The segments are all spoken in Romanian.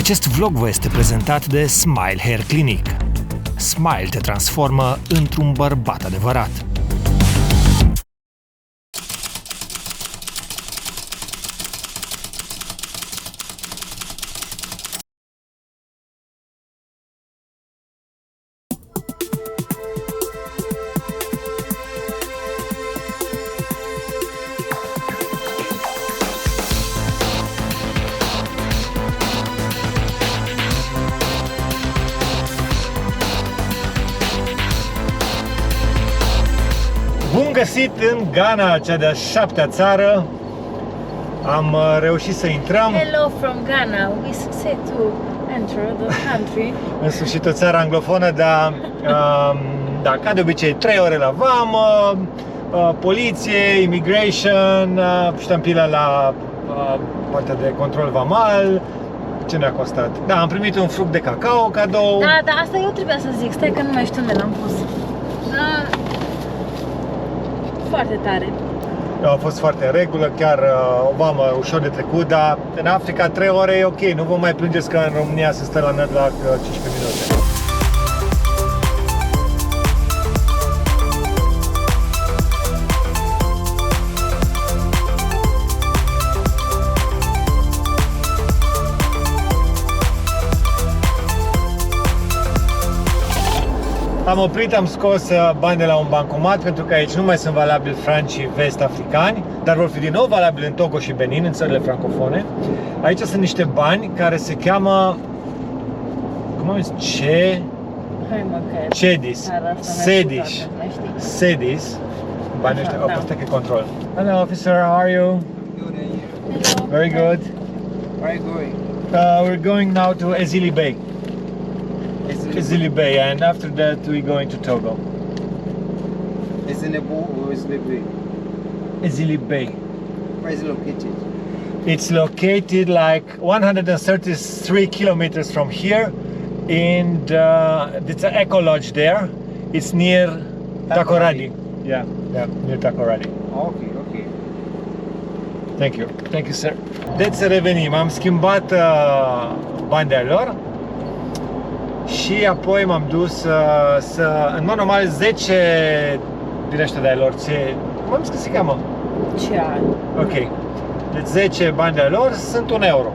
Acest vlog vă este prezentat de Smile Hair Clinic. Smile te transformă într-un bărbat adevărat. Bun găsit în Ghana, cea de-a 7-a țară. Am reușit să intrăm. Hello from Ghana. We succeed to enter the country. În sfârșit o țară anglofonă, dar da, ca de obicei 3 ore la vamă, poliție, immigration, ștampila la partea de control vamal. Ce ne-a costat? Da, am primit un fruct de cacao cadou. Da, asta eu trebuia să zic. Stai că nu mai știu unde l-am pus. Da. Foarte tare. A fost foarte în regulă, chiar o vamă ușor de trecut, dar în Africa 3 ore e ok, nu vă mai plângeți că în România se stă la Nădlac 15 minute. Am oprit, am scos bani de la un bancomat pentru că aici nu mai sunt valabili franci și vest-africani, dar vor fi din nou valabili în Togo și Benin, în țările francofone. Aici sunt niște bani care se cheamă, cum am zis, Cedis. Cedis. Banii ăștia, asta e control. Hello officer, how are you? Good, and you? Very good. Where are you going? We're going now to Ezili Bay. Ezili Bay, and after that we're going to Togo. It's in the boat or is it big? Ezili Bay. Where is it located? It's located like 133 kilometers from here, and it's an eco lodge there. It's near Takoradi. Yeah, near Takoradi. Okay. Thank you, sir. Deci să revenim. Am schimbat bani de-a lor și apoi m-am dus în mod normal 10 din ăștia de-a lor. M-am zis că se cheamă? Cian. Ok. Deci 10 bani de-a lor sunt 1 euro.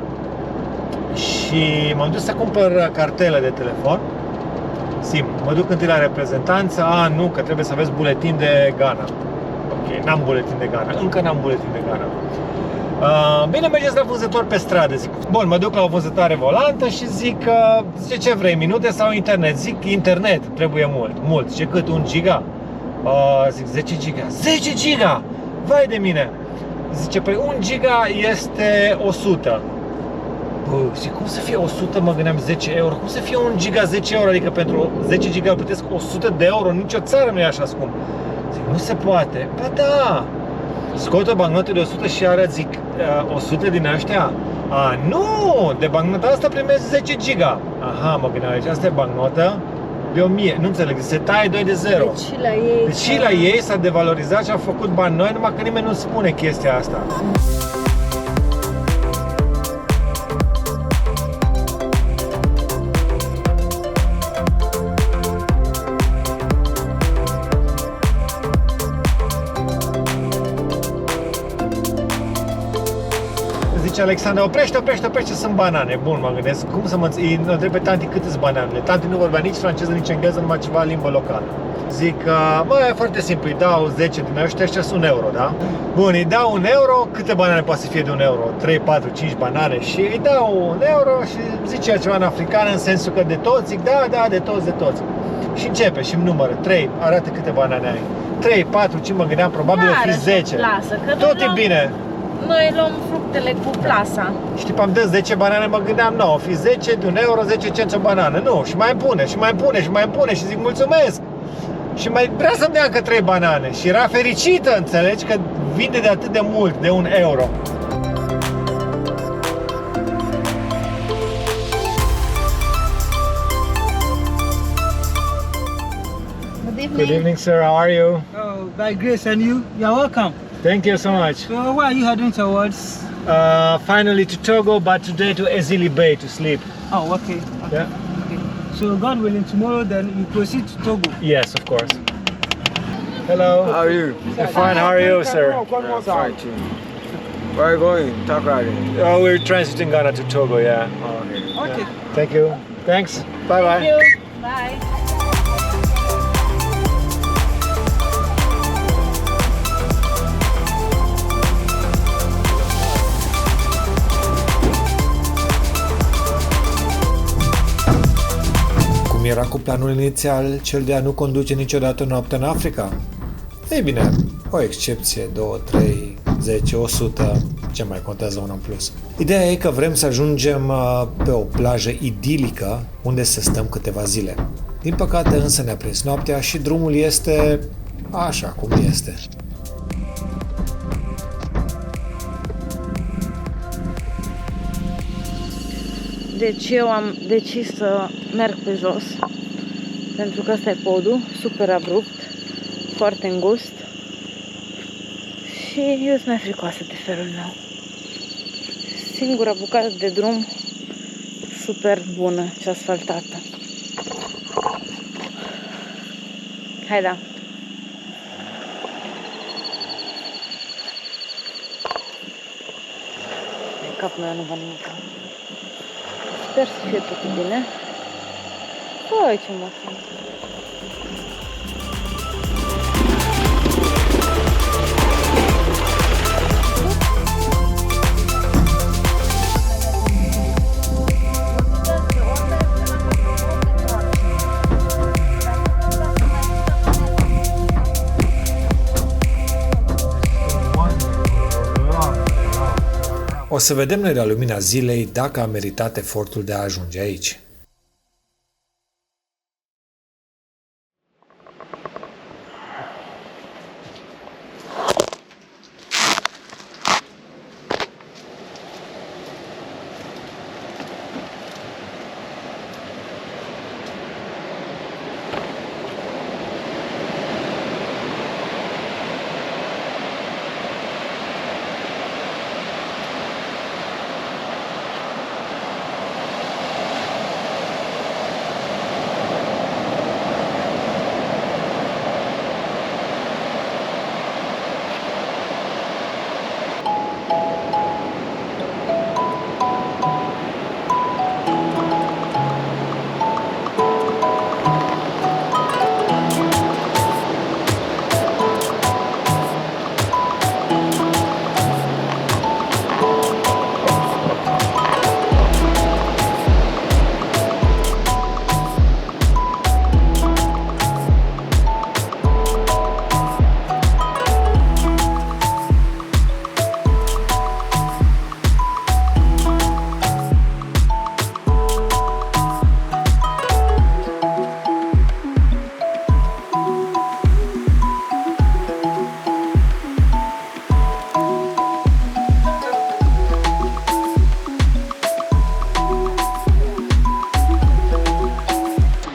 Și m-am dus să cumpăr cartelă de telefon. SIM. Mă duc întâi la reprezentanță. Nu, că trebuie să aveți buletin de Ghana. Ok, n-am buletin de Ghana. Încă n-am buletin de Ghana. Bine, mergeți la vânzător pe stradă. Zic, bun, mă duc la o vânzătoare volantă și zic, zice, ce vrei, minute sau internet? Zic, internet, trebuie mult. Zice, cât? 1 giga? Zic, 10 giga. 10 giga! Vai de mine! Zice, păi 1 giga este 100. Bă, zic, cum să fie 100, mă gândeam 10 euro? Cum să fie 1 giga 10 euro? Adică pentru 10 giga plătesc 100 de euro? Nici o țară nu e așa scump. Zic, nu se poate. Ba da! Scot o bancnotă de 100 și arăt, zic, 100 din ăștia? Nu! De bancnota asta primesc 10 giga. Aha, mă gândeam, deci asta e bancnotă de 1000. Nu înțeleg, se taie 2 de 0. Deci și la ei s-a devalorizat și au făcut bani noi, numai că nimeni nu spune chestia asta. Zice Alexandra, oprește, sunt banane. Bun, mă gândesc, cum să mă întreb pe tanti cât sunt bananele. Tanti nu vorbea nici franceză, nici engleză, numai ceva limbă locală. Zic, bă, e foarte simplu, îi dau 10 din ăștia și 1 euro, da? Bun, îi dau 1 euro, câte banane poate să fie de 1 euro? 3, 4, 5 banane și îi dau 1 euro și zice ceva în africană, în sensul că de toți, zic, da, de toți. Și începe și îmi numără, 3, arată câte banane ai. 3, 4, 5, mă gândeam, probabil o fi 10. Tot e bine. Noi luăm fructele cu plasa. Știi, am dat 10 banane, mă gândeam, o fi 10 de 1 euro, 10 cenți o banană. Nu, și mai pune și zic mulțumesc. Și mai vrea să-mi dea încă 3 banane. Și era fericită, înțelegi, că vinde de atât de mult, de 1 euro. Good evening, sir. How are you? Oh, by grace, and you? You're welcome. Thank you so much. So, where are you heading towards? Finally to Togo, but today to Ezili Bay to sleep. Oh, okay. Yeah. Okay. So God willing, tomorrow then you proceed to Togo. Yes, of course. Hello. How are you? Fine. How are you, sir? Fine too. Where are you going? Talk right in. Oh, we're transiting Ghana to Togo. Yeah. Oh, okay. Okay. Thank you. Thanks. Bye bye. Thank you. Bye. Cum era cu planul inițial, cel de a nu conduce niciodată noaptea în Africa? Ei bine, o excepție, 2, 3, 10, 100, ce mai contează una în plus. Ideea e că vrem să ajungem pe o plajă idilică unde să stăm câteva zile. Din păcate însă ne-a prins noaptea și drumul este așa cum este. Deci eu am decis să merg pe jos, pentru că ăsta e podul, super abrupt, foarte îngust și eu sunt mai fricoasă de felul meu. Singura bucată de drum super bună și asfaltată. Hai da! Capul meu nu va nimic. Sper să fie totul bine. Păi, ce mă fac? O să vedem noi la lumina zilei dacă a meritat efortul de a ajunge aici.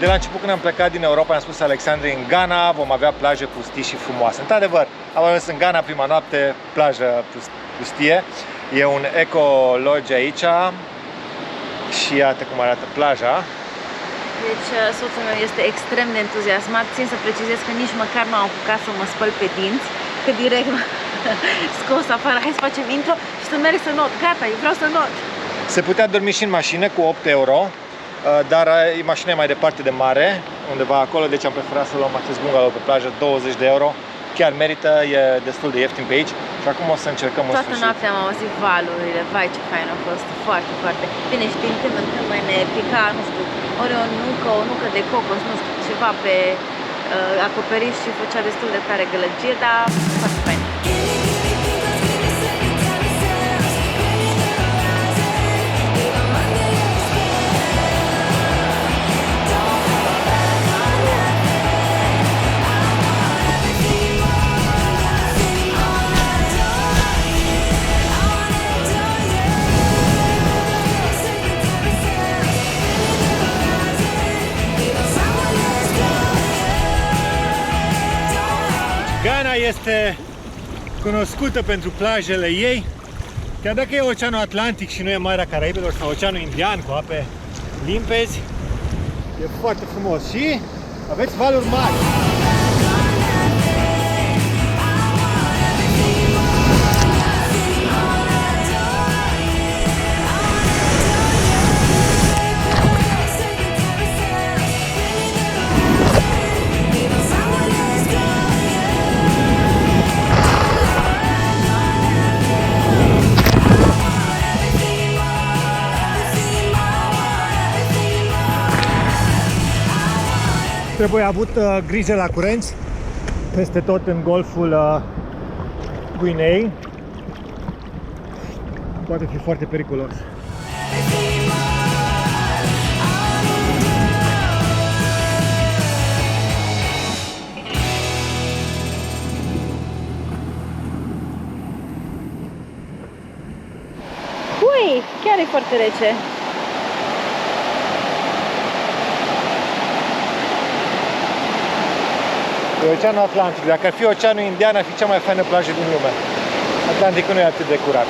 De la început, când am plecat din Europa, am spus Alexandrei, în Ghana vom avea plaje pustii și frumoase. Într-adevăr, am ajuns în Ghana prima noapte, plajă pustie. E un eco lodge aici și iată cum arată plaja. Deci soțul meu este extrem de entuziasmat. Țin să precizez că nici măcar nu am apucat să mă spăl pe dinți, că direct m-a scos afară. Hai să facem intro și să merg să not. Gata, eu vreau să not. Se putea dormi și în mașină cu 8 euro, dar mașina e mai departe de mare, undeva acolo, deci am preferat să luăm acest bungalow pe plajă, 20 de euro. Chiar merită, e destul de ieftin pe aici și acum o să încercăm în Toată sfârșit. noaptea am auzit valurile, vai ce fain a fost, foarte, foarte bine și din când în când mai ne pica, nu știu, ori o nucă de cocos, nu știu, ceva pe acoperiș și făcea destul de tare gălăgie, dar foarte fain. Ghana este cunoscută pentru plajele ei Chiar dacă e Oceanul Atlantic și nu e Marea Caraibelor sau Oceanul Indian cu ape limpezi, e foarte frumos și aveți valuri mari. Trebuie avut grijă la curenți peste tot în golful Guineei. Poate fi foarte periculos. Ui, chiar e foarte rece. E Oceanul Atlantic. Dacă ar fi Oceanul Indian, ar fi cea mai faină plajă din lume. Atlanticul nu e atât de curat.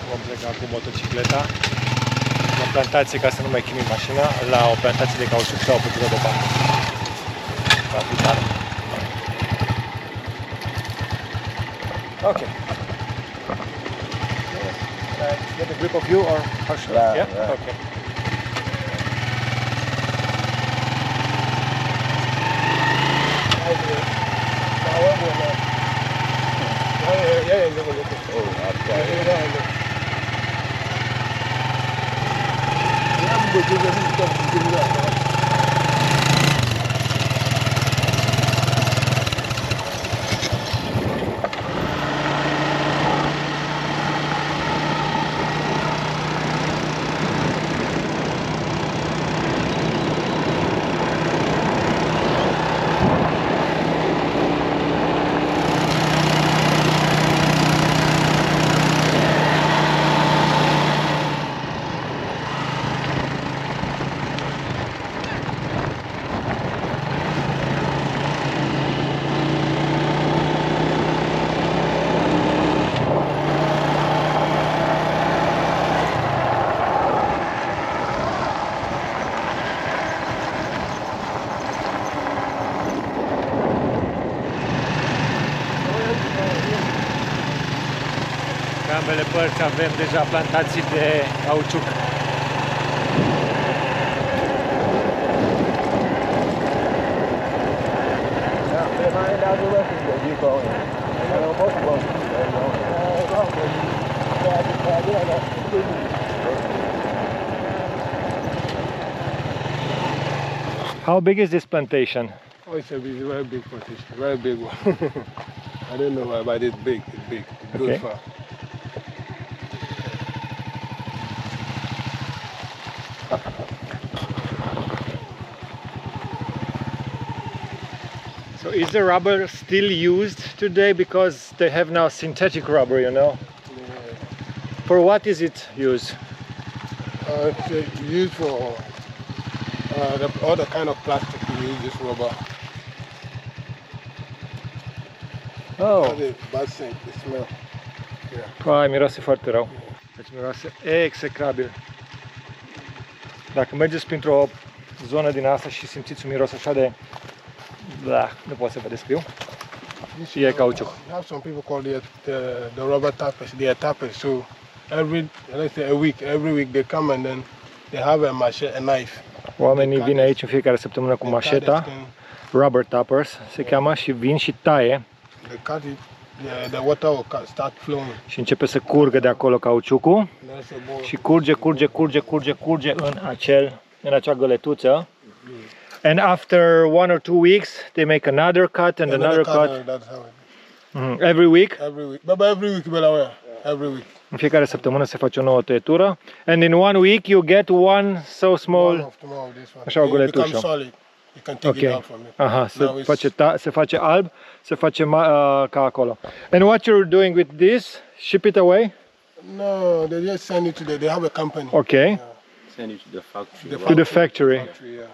Vom pleca cu motocicleta la plantație ca să nu mai chinuim mașina, la o plantație de cauciuc sau o pătură de bani. Va fi tare. Ok. Get a grip of you or how should I? Yeah? Okay. Pe ambele părți avem deja plantații de cauciuc. How big is this plantation? Oh, it's a very big plantation, very big one. I don't know why, but it's big. It's big. It goes Okay. far. So is the rubber still used today? Because they have now synthetic rubber, you know. For what is it used? It's used for all the kind of plastic we use this rubber. Oh, The bad scent, the smell. păi, miroase foarte rău. Deci miroase execrabil. Dacă mergeți printr-o zonă din asta și simțiți un miros așa de... Da, nu pot să vă descriu. Și e cauciuc. We have some people call the rubber tappers. They are tappers. So every, let's say every week they come and then they have a machete, a knife. Oamenii vin aici în fiecare săptămână cu mașeta, rubber tappers se cheamă, și vin și taie They cut it, the water will start flowing. și începe să curgă de acolo cauciucul That's a ball. și curge în acea găletuță. And after 1 or 2 weeks they make another cut and another cut. That's how it Every week. every week. But every week, Belaware. Every week. În fiecare săptămână se face o nouă tăietură. And in 1 week you get one so One small. of tomorrow, this one. Așa o It becomes găletușă. solid. You can take it out from it. Aha, Now se face alb, se face ca acolo. And what you're doing with this? Ship it away? No, they just send it to they have a company. Okay. Send it to the factory. To the factory. Yeah.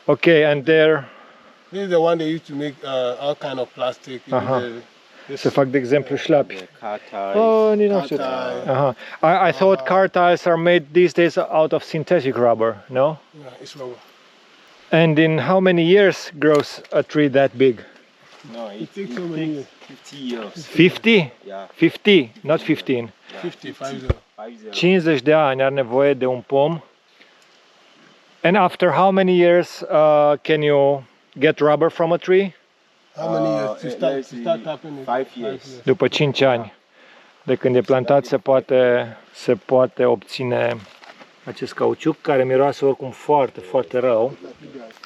Okay, and there This is the one they used to make all kind of plastic. se fac, de exemplu, șlapi. The car tie. Oh, nici nu știu. Aha. I thought car tires are made these days out of synthetic rubber, no? Yeah, it's rubber. And in how many years grows a tree that big? No, It takes so many years. 50 years. 50? Yeah, 50, not 15. 50. 50. 50 de ani are nevoie de un pom. And after how many years can you get rubber from a tree? How many years to start let's see, tapping it? 5 years. După 5 ani de când e plantat se poate obține acest cauciuc, care miroase oricum foarte, foarte rău.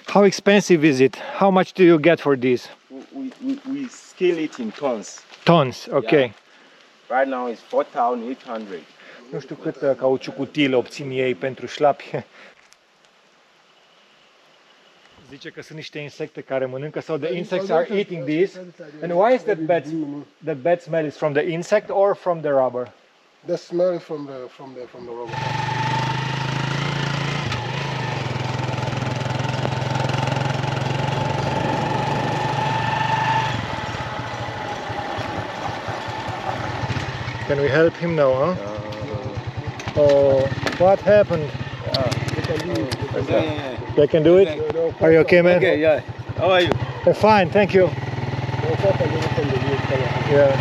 How expensive is it? How much do you get for this? We scale it in tons. Tons, ok. Yeah. Right now it's 4,800. Nu știu cât cauciuc util obțin ei pentru șlapi. Zice că sunt niște insecte care mănâncă, so the insects are eating this. And why is that bad smell is from the insect or from the rubber? The smell from the rubber. Can we help him now, huh? Oh, what happened? They can do it? Are you okay, man? Okay, yeah. How are you? I'm fine, thank you. Yeah.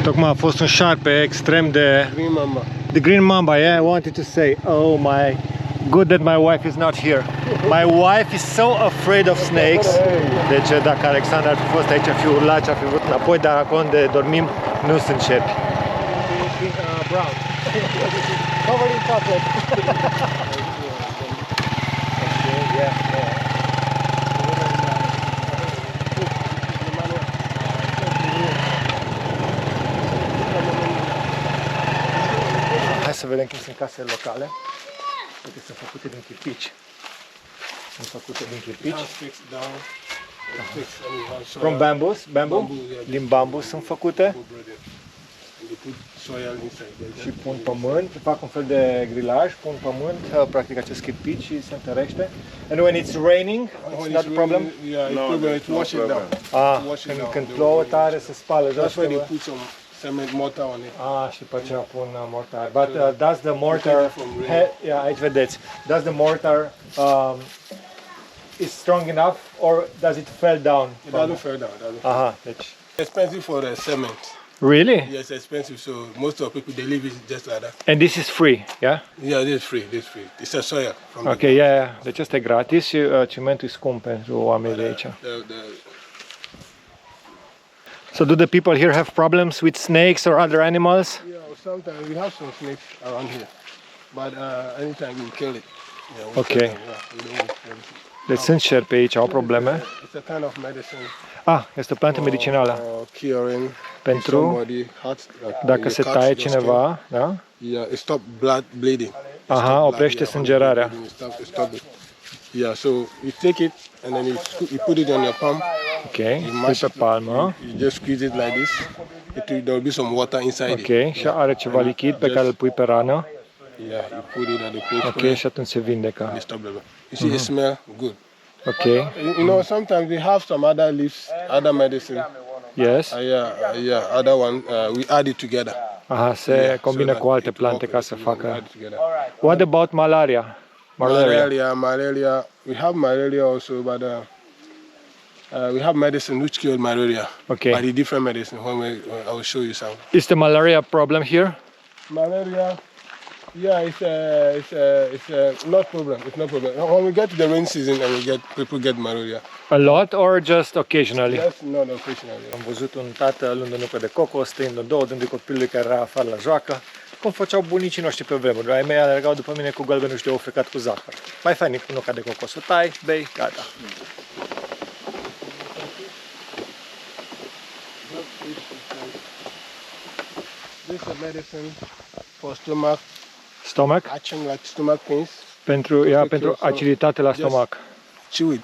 Tocmai a fost un șarpe extrem de... Green mamba. The green mamba, yeah, I wanted to say, oh my, good that my wife is not here. My wife is so afraid of snakes. Deci dacă Alexandra ar fi fost aici, ar fi urlat și ar fi vrut înapoi, dar acolo unde dormim nu sunt șerpi. Brown. Covered in chocolate. Hai să vedem cum sunt casele locale. Uite, sunt făcute din chirpici. Sunt făcute din chirpici. From bamboos? Bamboo? Din bambus sunt făcute. Și pun pământ, fac un fel de grilaj, pun pământ, practic acest chirpici și se întărește. And when it's raining, it's not a problem? Yeah, it washes down. Când plouă tare se spală jos. That's why they put some cement mortar on it. Și după aceea pun mortar. But does the mortar, yeah, aici vedeți, does the mortar is strong enough or does it fall down? It doesn't fall down. Aha, deci. Expensive for the cement. Really? Yes, expensive. So most of the people they leave it just like that. And this is free, yeah? Yeah, this is free. It's a soil. Ok, yeah. Deci asta e gratis și cimentul e scump pentru oamenii de aici. So do the people here have problems with snakes or other animals? Yeah, sometimes we have some snakes around here, but anytime we kill it. Yeah, we Okay. kill them, yeah, we don't want to kill it. Deci sunt șerpi aici, au probleme. It's a kind of medicine. Este o plantă medicinală. Curing Pentru somebody dacă se taie cineva, da? Yeah, it stop blood bleeding. Aha, oprește sângerarea. Yeah, so you take it and then you put it on your palm. Ok, pui pe palmă. You just squeeze it like this. There will be some water inside it. Ok, și are ceva lichid pe care îl pui pe rană. Yeah, you put it at the place. Ok, și atunci se vindecă. You stop the blood. You see, it smells good. Ok, You know, sometimes we have some other leaves, other medicine. yes. Yeah, other one. We add it together. Aha, se combină cu alte plante ca să facă. What about malaria? Malaria. We have malaria also, but We have medicine which cure malaria. Okay. But the different medicine. I will show you some. Is the malaria problem here? Malaria, yeah, it's not problem. It's no problem. When we get to the rain season and people get malaria. A lot or just occasionally? Just not occasionally. Am văzut un tată luând o nucă de cocos, tăind-o două, dându-i copilului care era afară la joacă, cum făceau bunicii noștri pe vremuri. Ai mei alergau după mine cu galbenuș de ou frecat cu zahăr. Mai fainic cu nuca de cocos, o tai, bei, gata. This is a medicine for stomach, Stomach? action like stomach pains. Pentru aciditate la stomac. Chew it.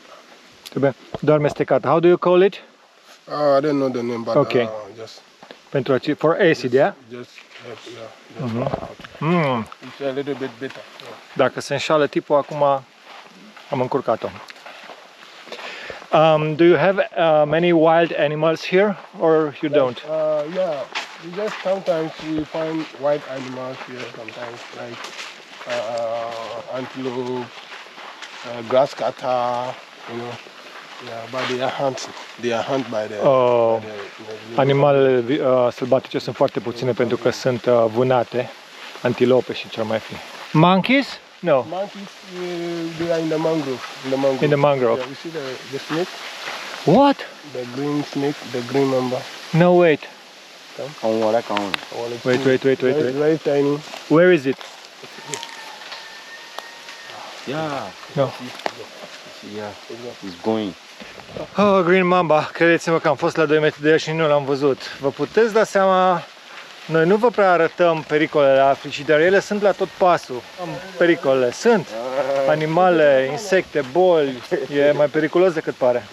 Trebuie doar mestecat. How do you call it? I don't know the name, but Okay. just For acid, yeah? help, yeah. It's a little bit bitter. Yeah. Dacă se înșală tipul, acum am încurcat-o. Do you have many wild animals here or you don't? Yeah, we just sometimes we find wild animals here. Sometimes like antelope, grass cutter, you know. Yeah, but they are hunted by the. Oh. by the Animalele sălbatice sunt foarte puține pentru că sunt vânate, antilope și ce mai fi. Monkeys? No. monkeys, they are in the mangrove. In the mangrove. Yeah, you see the snake, What? the green snake, the green member. No, wait. Wait. Wait. Very tiny. Where is it? Yeah. No. Yeah. It's going. Oh, Green Mamba, credeți-mă că am fost la 2 metri de el și nu l-am văzut. Vă puteți da seama, noi nu vă prea arătăm pericolele Africii, dar ele sunt la tot pasul. Pericolele sunt, animale, insecte, boli, e mai periculos decât pare.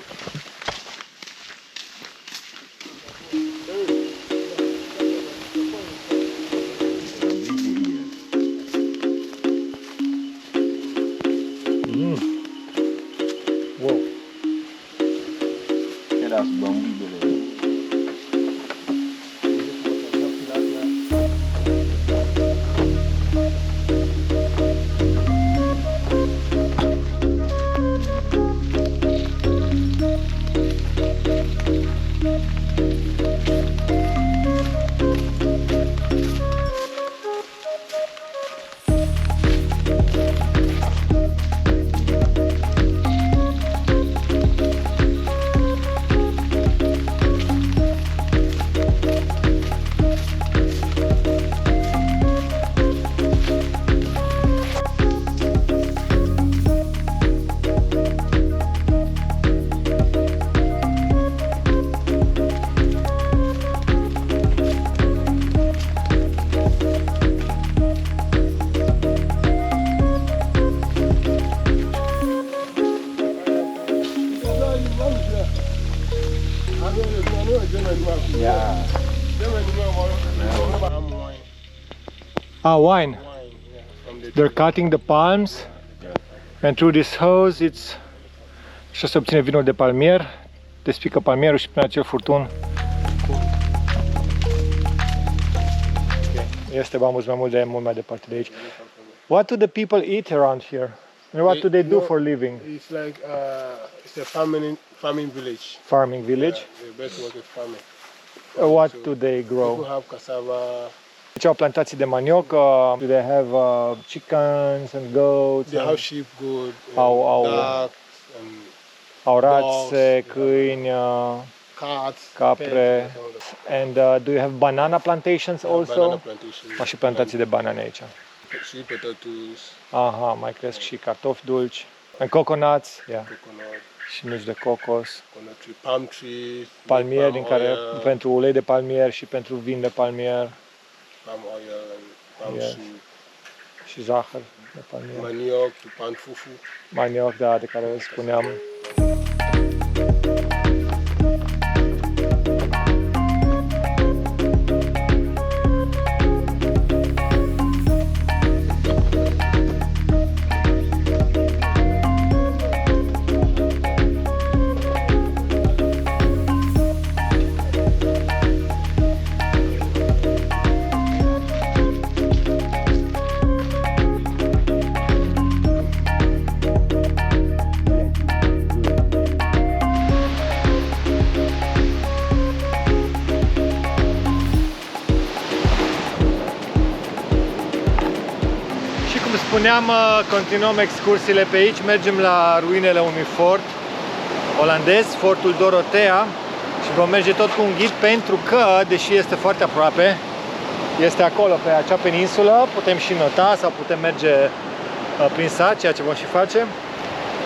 Wow. That's bamboo. Yeah. Wine. Yeah, from the They're cutting the palms and through this hose it's și se obține vinul de palmier, despică palmierul și prin acel furtun este bambus mult mai departe de aici. What do the people eat around here? And what do they do for living? It's like it's a farming village. Farming village? Yeah, the best work is farming. What do they grow? People have cassava. Deci au plantații de manioc, do they have chickens and goats? They have sheep, goat, Au- ducks, and Au rațe, dogs, câini, cats, capre. pets, and all that. And do you have banana plantations also? Banana plantation. Au și plantații de banane aici. Sweet potatoes, Aha, mai cresc și cartofi dulci. And coconuts, yeah. coconut, Și nuci de cocos. coconut tree, palm trees, Palmier palm din care oil, pentru ulei de palmier și pentru vin de palmier palm oil and palm Yeah. soup, și zahăr de palmier. manioc, pan fufu. Manioc, da, de care spuneam. spuneam, continuăm excursiile pe aici. Mergem la ruinele unui fort olandez, fortul Dorotea, și vom merge tot cu un ghid pentru că, deși este foarte aproape, este acolo pe acea peninsulă, putem și nota sau putem merge prin sat, ceea ce vom și face.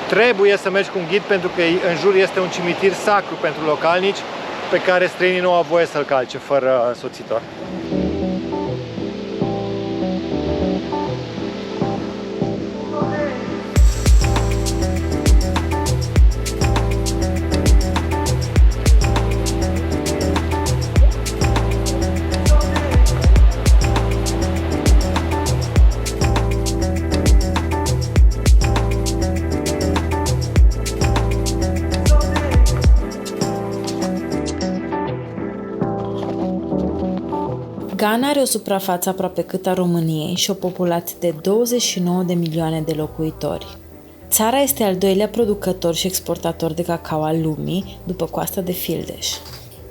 Trebuie să mergi cu un ghid pentru că în jur este un cimitir sacru pentru localnici pe care străinii nu au voie să-l calce fără soțitor. Ghana are o suprafață aproape cât a României și o populație de 29 de milioane de locuitori. Țara este al doilea producător și exportator de cacao al lumii, după Coasta de Fildeș.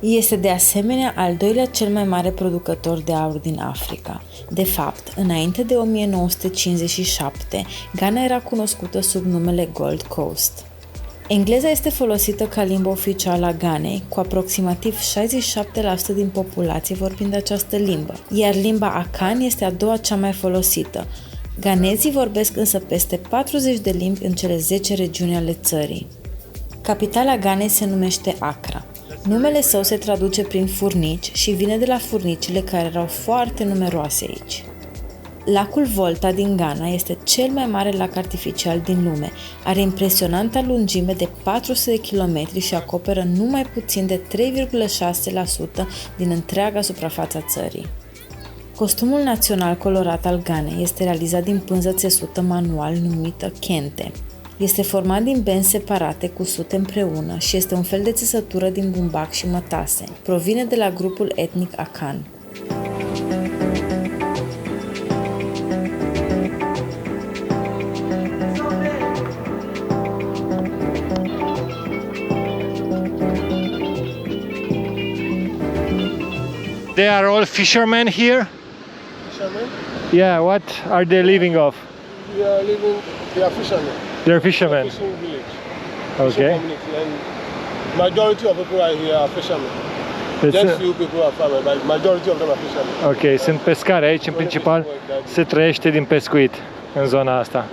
Este de asemenea al doilea cel mai mare producător de aur din Africa. De fapt, înainte de 1957, Ghana era cunoscută sub numele Gold Coast. Engleza este folosită ca limbă oficială a Ghanei, cu aproximativ 67% din populație vorbind această limbă, iar limba Akan este a doua cea mai folosită. Ghanezii vorbesc însă peste 40 de limbi în cele 10 regiuni ale țării. Capitala Ghanei se numește Accra. Numele său se traduce prin furnici și vine de la furnicile care erau foarte numeroase aici. Lacul Volta din Ghana este cel mai mare lac artificial din lume, are impresionanta lungime de 400 de kilometri și acoperă numai puțin de 3,6% din întreaga suprafață a țării. Costumul național colorat al Ghanei este realizat din pânză țesută manual numită kente. Este format din benzi separate cusute împreună și este un fel de țesătură din bumbac și mătase. Provine de la grupul etnic Akan. They are all fishermen here? Fishermen? Yeah, what are they living of? They are fishermen. They're fishermen. Fishing village. Okay. Fishing community, and majority of people are here are fishermen. It's, Just few people are farmers, but majority of them are fishermen. ok, sunt pescari aici, în principal se trăiește din pescuit în zona asta.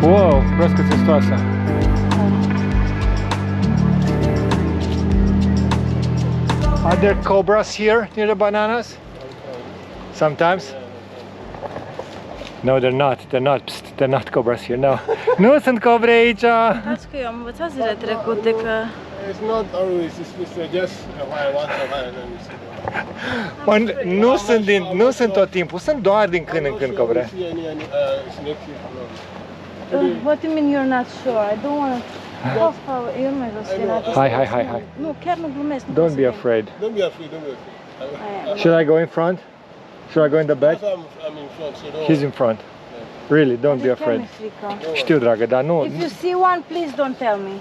Wow, broască țestoasă. Are there cobras here near the bananas? Sometimes? No, they're not. They're not. Psst, they're not cobras here. No. Nu sunt cobre aici. Uitați că eu am învățat zilele trecute că... It's not always, it's just a while, once a while, and then you see them. Nu sunt tot timpul, sunt doar din când în când cobre. See any snake here? What do you mean you're not sure? I don't want to... Eu nu mai vreau să fie la acest Hai. Nu, chiar nu glumesc. Don't be afraid. Don't be afraid, don't be afraid. Should I go in front? Should I go in the back? I'm in front, so don't He's in front. Really, don't be afraid. Știu, dragă, dar nu... If you see one, please don't tell me.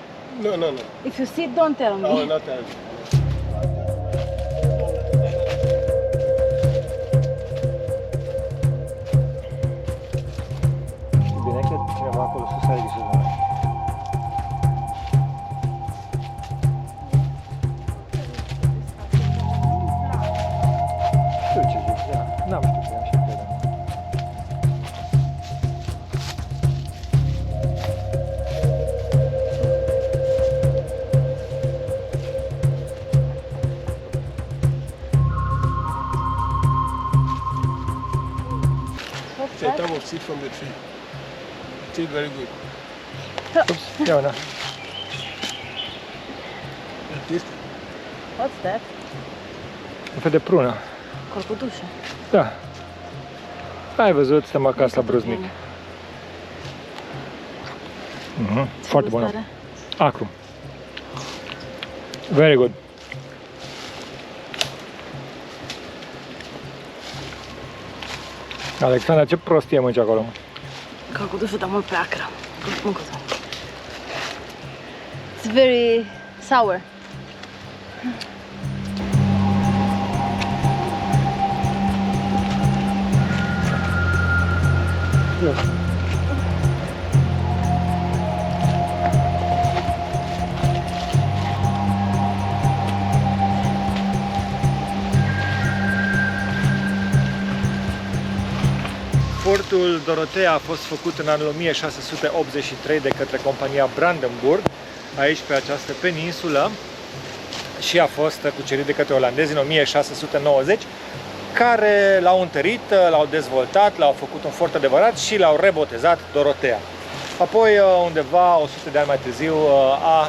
No. If you see, don't tell me. I will not tell you. Bine că cineva acolo sus are grijă de noi. Știu ce zic, da. N-am știut că e așa credem. It's a type of seed from the tree. It tastes very good. Ups, ia una. Taste. What's that? Un fel de prună. Corcudușă. Da. Ai văzut, stăm acasă la bruznic. Foarte bună. Acru. Very good. Alexandra, ce prostie mânci acolo? Calcudușul da mult pe acră. It's very sour. Fortul Dorotea a fost făcut în anul 1683 de către compania Brandenburg, aici pe această peninsulă, și a fost cucerit de către olandezi în 1690, care l-au întărit, l-au dezvoltat, l-au făcut un fort adevărat și l-au rebotezat Dorotea. Apoi, undeva 100 de ani mai târziu, a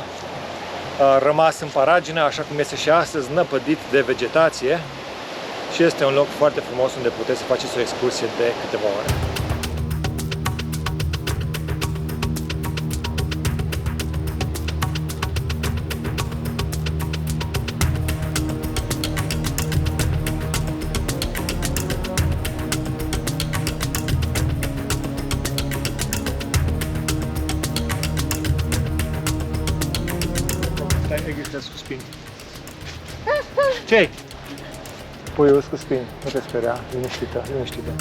rămas în paragină, așa cum este și astăzi, năpădit de vegetație. Și este un loc foarte frumos unde puteți să faceți o excursie de câteva ore. Stai, există cu spini. Ce-i? Puiul cu spini, nu te speria, liniștită, liniștită.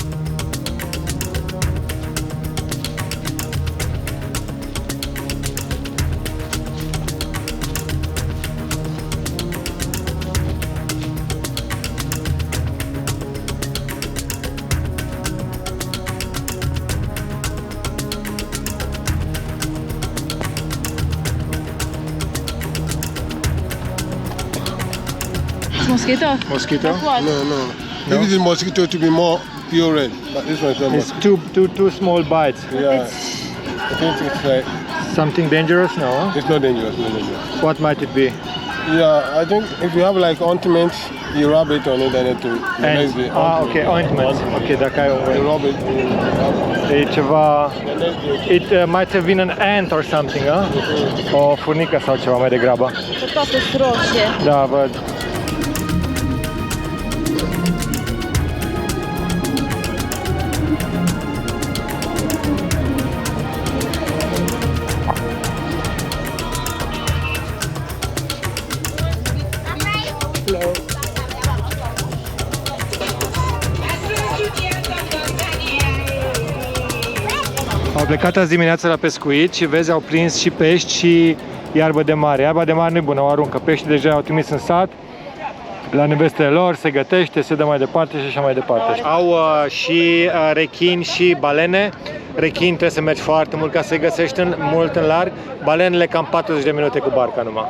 Mosquito? Mosquito? No. If it is mosquito, it will be more pure red. But this one is not It's mosquito. two small bites. Yeah. I think it's like, Something dangerous? No. Huh? it's not dangerous, not dangerous. What might it be? Yeah, I think if you have like ointment, you rub it on it and it will release the Ok, ointment. Ok, dacă ai You un... rub it, E ceva... and then you It might have been an ant or something, huh? O furnică sau ceva mai degrabă. Că toate sunt roșie. Da, văd. Au plecat azi dimineața la pescuit și vezi, au prins și pești și iarbă de mare. Iarba de mare nu e bună, o aruncă. Peștii deja au trimis în sat, la nevestele lor, se gătește, se dă mai departe și așa mai departe. Au și rechini și balene. Rechini trebuie să mergi foarte mult ca să-i găsești mult în larg. Balenele cam 40 de minute cu barca numai,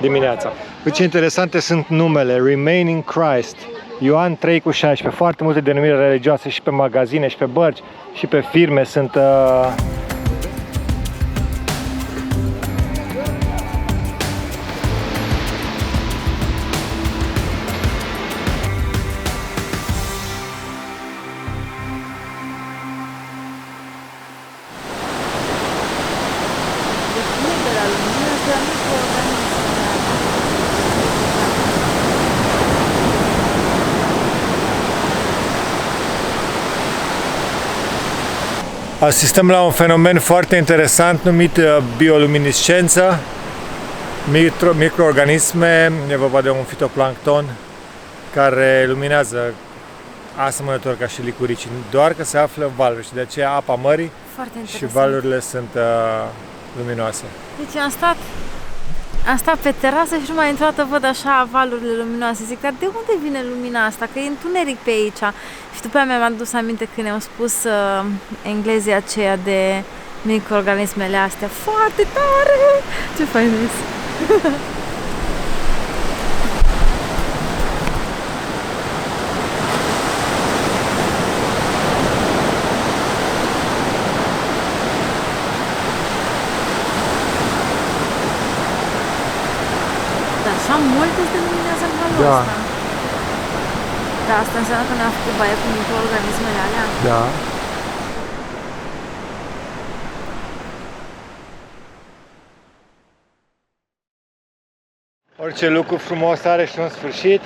dimineața. Ce interesante sunt numele. Remaining Christ. Ioan 3:16. Foarte multe denumiri religioase și pe magazine, și pe bărci, și pe firme sunt... Asistăm la un fenomen foarte interesant numit bioluminescență, microorganisme, e vorba de un fitoplancton care luminează asemănător ca și licuricii, doar că se află în valuri și de aceea apa mării și valurile sunt luminoase. Deci am stat pe terasă și numai într-o dată văd așa valurile luminoase. Zic, dar de unde vine lumina asta? Că e întuneric pe aici. Și după aia mi-am adus aminte când ne-au spus englezii aceia de microorganismele astea. Foarte tare! Ce fain e! Așa multe se luminează în halul ăsta. Da, asta înseamnă că ne-a făcut baie cu microorganismele alea? Da. Orice lucru frumos are și un sfârșit.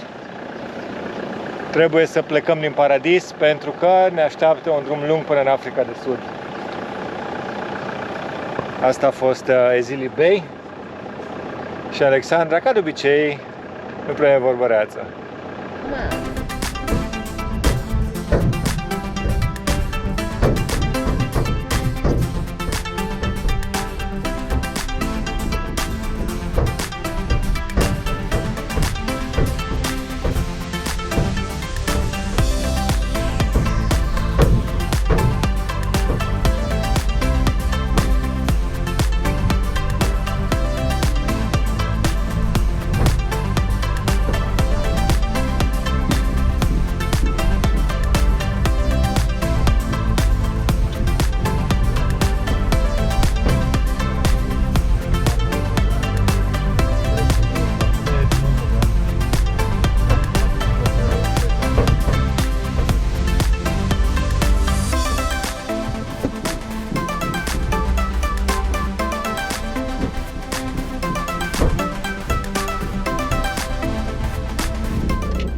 Trebuie să plecăm din paradis pentru că ne așteaptă un drum lung până în Africa de Sud. Asta a fost Ezili Bey și Alexandra, ca de obicei, nu prea e vorbăreață.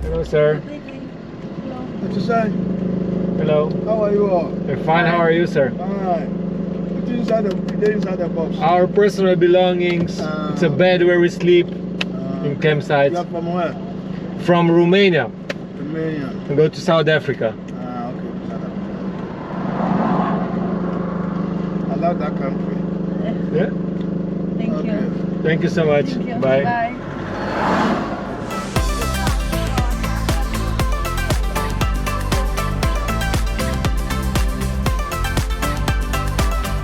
Hello, sir. What you say? Hello. How are you all? We're fine. How are you, sir? Fine. Put inside the box. Our personal belongings. It's a bed where we sleep in campsites. You are from where? From Romania. Romania. We go to South Africa. Okay. I love that country. Yeah. Thank Okay. you. Thank you so much. Thank you. Bye. Bye.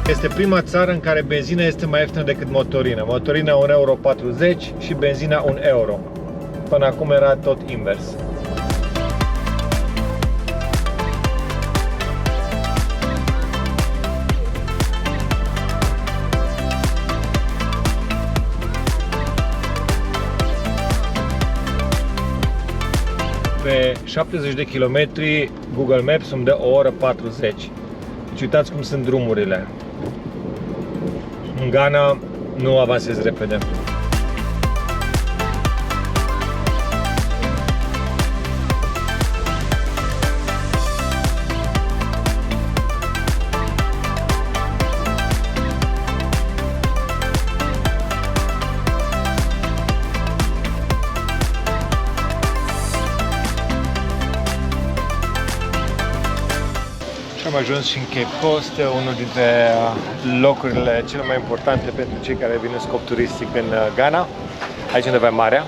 Este prima țară în care benzina este mai ieftină decât motorina. Motorina 1,40 euro și benzina 1 euro. Până acum era tot invers. Pe 70 de kilometri Google Maps îmi dă 1 oră 40. Deci uitați cum sunt drumurile. În Ghana nu avansez repede. Am ajuns și în Cape Coast, unul dintre locurile cele mai importante pentru cei care vin în scop turistic în Ghana. Aici unde avem marea.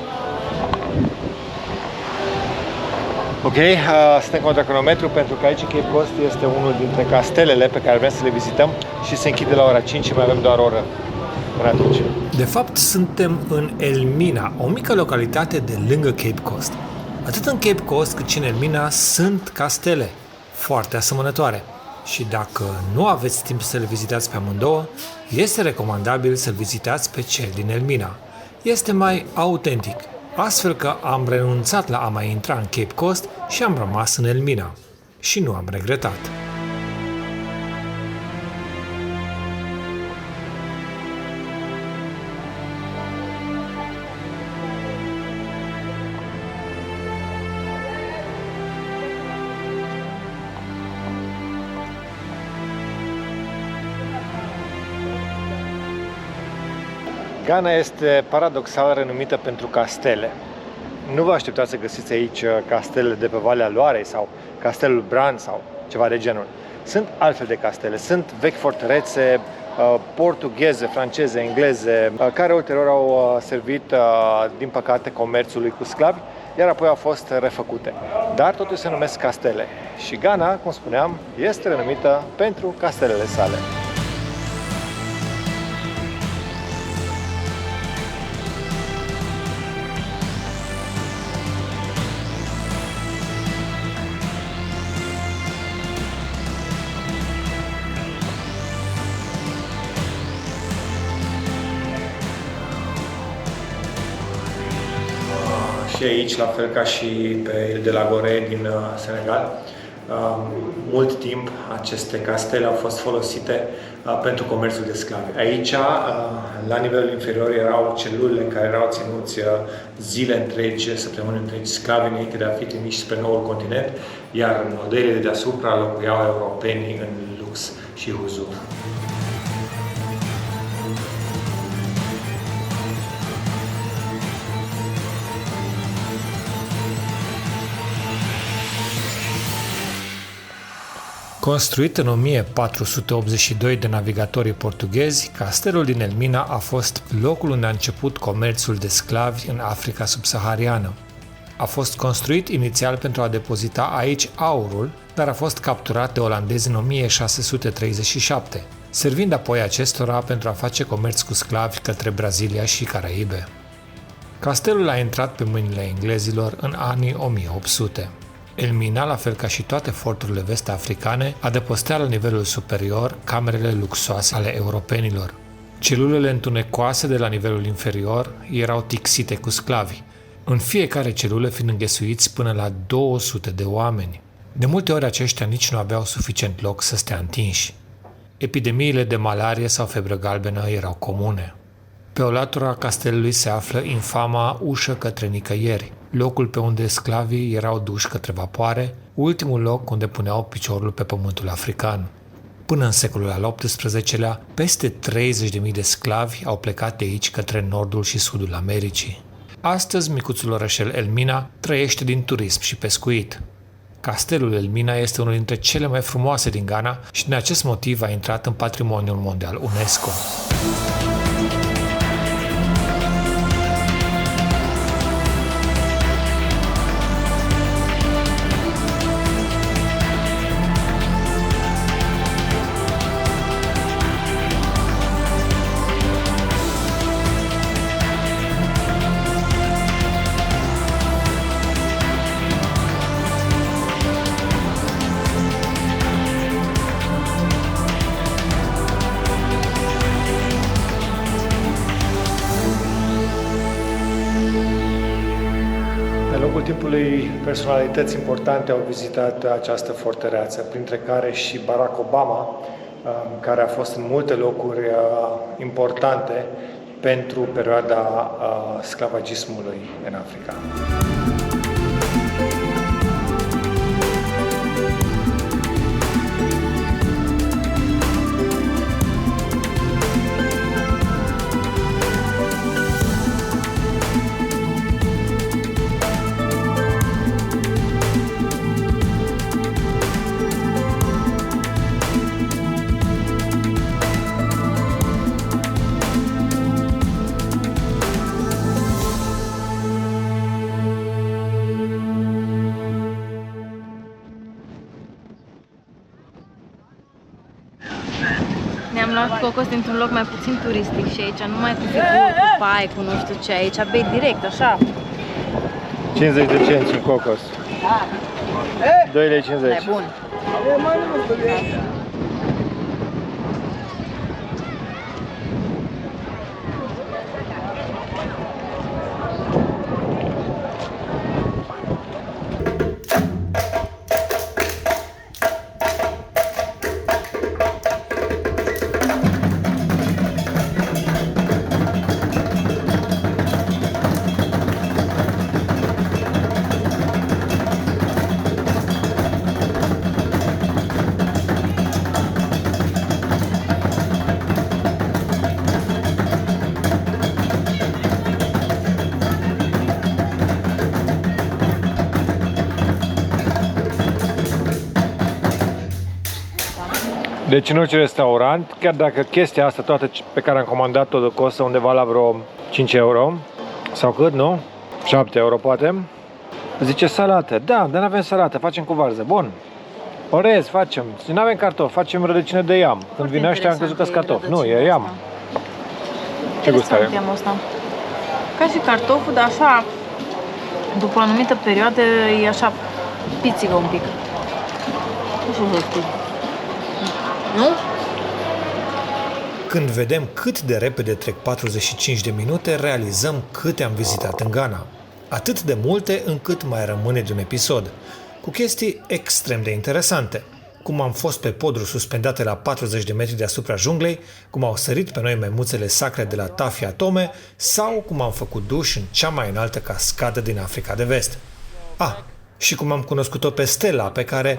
Ok, suntem contra cronometru pentru că aici Cape Coast este unul dintre castelele pe care vrem să le vizităm și se închide la ora 5 și mai avem doar o oră până atunci. De fapt, suntem în Elmina, o mică localitate de lângă Cape Coast. Atât în Cape Coast cât și în Elmina sunt castele foarte asemănătoare. Și dacă nu aveți timp să le vizitați pe amândouă, este recomandabil să-l vizitați pe cel din Elmina. Este mai autentic, astfel că am renunțat la a mai intra în Cape Coast și am rămas în Elmina. Și nu am regretat. Ghana este paradoxal renumită pentru castele. Nu vă așteptați să găsiți aici castele de pe Valea Loarei sau castelul Bran sau ceva de genul. Sunt altfel de castele, sunt vechi fortărețe portugheze, franceze, engleze, care ulterior au servit, din păcate, comerțului cu sclavi, iar apoi au fost refăcute. Dar totuși se numesc castele. Și Ghana, cum spuneam, este renumită pentru castelele sale. Și aici, la fel ca și pe Ile de la Gorée din Senegal, mult timp aceste castele au fost folosite pentru comerțul de sclavi. Aici, la nivelul inferior, erau celulele în care erau ținuți zile întregi, săptămâni întregi sclavi înainte de a fi trimiși spre noul continent, iar în odăile de deasupra locuiau europenii în lux și huzur. Construit în 1482 de navigatorii portughezi, castelul din Elmina a fost locul unde a început comerțul de sclavi în Africa subsahariană. A fost construit inițial pentru a depozita aici aurul, dar a fost capturat de olandezi în 1637, servind apoi acestora pentru a face comerț cu sclavi către Brazilia și Caraibe. Castelul a intrat pe mâinile englezilor în anii 1800. Elmina, la fel ca și toate forturile vest-africane, adăpostea la nivelul superior camerele luxoase ale europenilor. Celulele întunecoase de la nivelul inferior erau tixite cu sclavi, în fiecare celulă fiind înghesuiți până la 200 de oameni. De multe ori aceștia nici nu aveau suficient loc să stea întinși. Epidemiile de malarie sau febră galbenă erau comune. Pe o latură a castelului se află infama ușă către nicăieri, locul pe unde sclavii erau duși către vapoare, ultimul loc unde puneau piciorul pe pământul african. Până în secolul al XVIII-lea, peste 30.000 de sclavi au plecat de aici către nordul și sudul Americii. Astăzi, micuțul orășel Elmina trăiește din turism și pescuit. Castelul Elmina este unul dintre cele mai frumoase din Ghana și din acest motiv a intrat în Patrimoniul Mondial UNESCO. Timpului, personalități importante au vizitat această fortăreață, printre care și Barack Obama, care a fost în multe locuri importante pentru perioada sclavagismului în Africa. Ne-am luat cocos dintr-un loc mai puțin turistic și aici nu mai cu figuri, cu paie, cu nu știu ce, aici bei direct, așa. 50 de cenți un cocos. 2,50 lei. E bun. Deci în orice restaurant, chiar dacă chestia asta toată pe care am comandat-o costă undeva la vreo 5 euro, sau cât, nu? 7 euro poate, zice salată. Da, dar n-avem salată, facem cu varză. Bun. Orez, facem. Nu avem cartofi, facem rădăcină de iam. Când vine ăștia am crezut că-s cartofi. Nu, e iam. Ce gust are? Ca și cartoful, dar așa, după o anumită perioadă, e așa pițigă un pic. Nu știu să spun. Nu? Când vedem cât de repede trec 45 de minute, realizăm câte am vizitat în Ghana. Atât de multe încât mai rămâne de un episod, cu chestii extrem de interesante. cum am fost pe poduri suspendate la 40 de metri deasupra junglei, cum au sărit pe noi maimuțele sacre de la Tafia Tome sau cum am făcut duș în cea mai înaltă cascadă din Africa de Vest. Și cum am cunoscut-o pe Stella, pe care,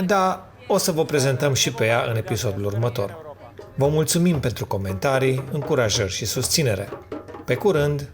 da, o să vă prezentăm și pe ea în episodul următor. Vă mulțumim pentru comentarii, încurajări și susținere. Pe curând!